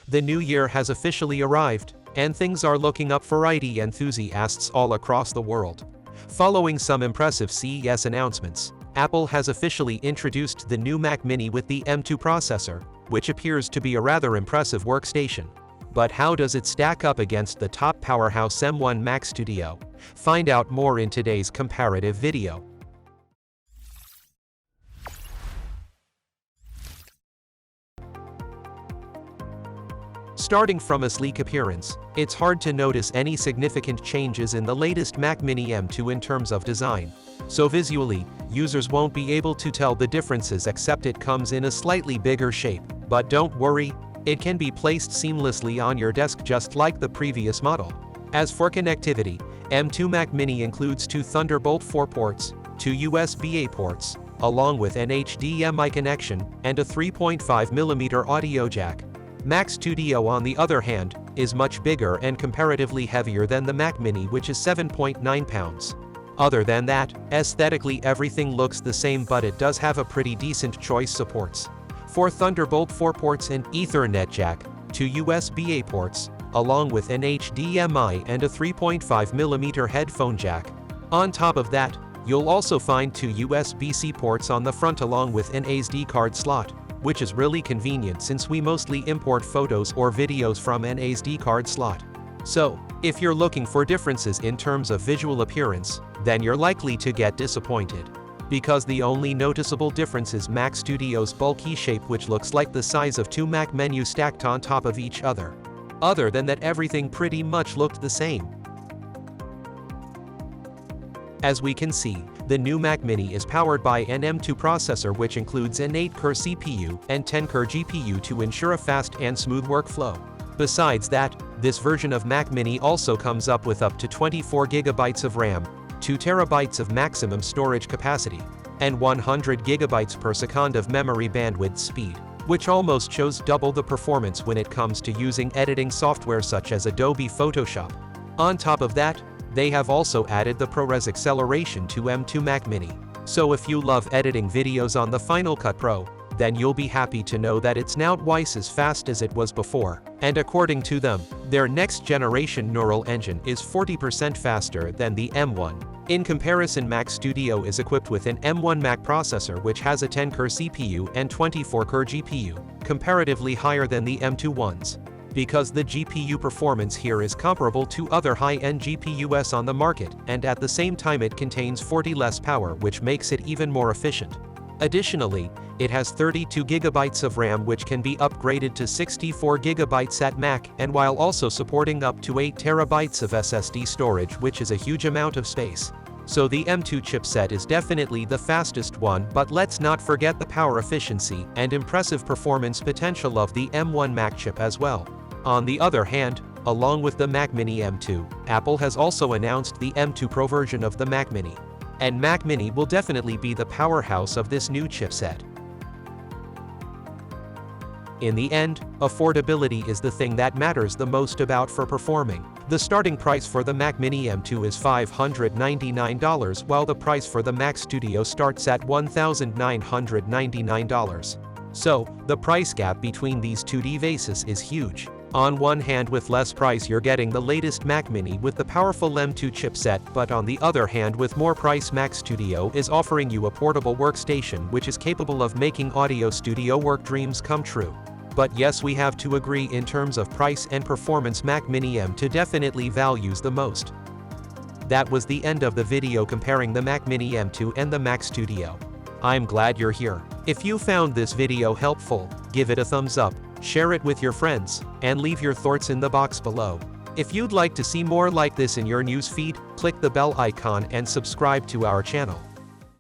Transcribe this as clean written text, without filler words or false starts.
The new year has officially arrived, and things are looking up for IT enthusiasts all across the world. Following some impressive CES announcements, Apple has officially introduced the new Mac Mini with the M2 processor, which appears to be a rather impressive workstation. But how does it stack up against the top powerhouse M1 Mac Studio? Find out more in today's comparative video. Starting from a sleek appearance, it's hard to notice any significant changes in the latest Mac Mini M2 in terms of design. So visually, users won't be able to tell the differences except it comes in a slightly bigger shape. But don't worry, it can be placed seamlessly on your desk just like the previous model. As for connectivity, M2 Mac Mini includes 2 Thunderbolt 4 ports, 2 USB-A ports, along with an HDMI connection, and a 3.5mm audio jack. Mac Studio, on the other hand, is much bigger and comparatively heavier than the Mac Mini, which is 7.9 pounds. Other than that, aesthetically everything looks the same, but it does have a pretty decent choice supports 4 Thunderbolt 4 ports and Ethernet jack, 2 USB-A ports, along with an HDMI and a 3.5mm headphone jack. On top of that, you'll also find 2 USB-C ports on the front along with an SD card slot, which is really convenient since we mostly import photos or videos from an SD card slot. So, if you're looking for differences in terms of visual appearance, then you're likely to get disappointed. Because the only noticeable difference is Mac Studio's bulky shape, which looks like the size of 2 Mac menus stacked on top of each other. Other than that, everything pretty much looked the same. As we can see, the new Mac Mini is powered by an M2 processor, which includes an 8-core CPU and 10-core GPU to ensure a fast and smooth workflow. Besides that, this version of Mac Mini also comes up with up to 24 GB of RAM, 2 TB of maximum storage capacity, and 100 GB per second of memory bandwidth speed, which almost shows double the performance when it comes to using editing software such as Adobe Photoshop. On top of that, they have also added the ProRes acceleration to M2 Mac Mini. So if you love editing videos on the Final Cut Pro, then you'll be happy to know that it's now twice as fast as it was before. And according to them, their next generation neural engine is 40% faster than the M1. In comparison, Mac Studio is equipped with an M1 Mac processor which has a 10-core CPU and 24-core GPU, comparatively higher than the M2 ones. Because the GPU performance here is comparable to other high-end GPUs on the market, and at the same time it contains 40 less power, which makes it even more efficient. Additionally, it has 32 GB of RAM, which can be upgraded to 64 GB at Mac, and while also supporting up to 8 TB of SSD storage, which is a huge amount of space. So the M2 chipset is definitely the fastest one, but let's not forget the power efficiency and impressive performance potential of the M1 Mac chip as well. On the other hand, along with the Mac Mini M2, Apple has also announced the M2 Pro version of the Mac Mini. And Mac Mini will definitely be the powerhouse of this new chipset. In the end, affordability is the thing that matters the most about for performing. The starting price for the Mac Mini M2 is $599, while the price for the Mac Studio starts at $1,999. So, the price gap between these two devices is huge. On one hand, with less price you're getting the latest Mac Mini with the powerful M2 chipset, but on the other hand, with more price, Mac Studio is offering you a portable workstation which is capable of making audio studio work dreams come true. But yes, we have to agree, in terms of price and performance, Mac Mini M2 definitely values the most. That was the end of the video comparing the Mac Mini M2 and the Mac Studio. I'm glad you're here. If you found this video helpful, give it a thumbs up, share it with your friends, and leave your thoughts in the box below. If you'd like to see more like this in your news feed, click the bell icon and subscribe to our channel.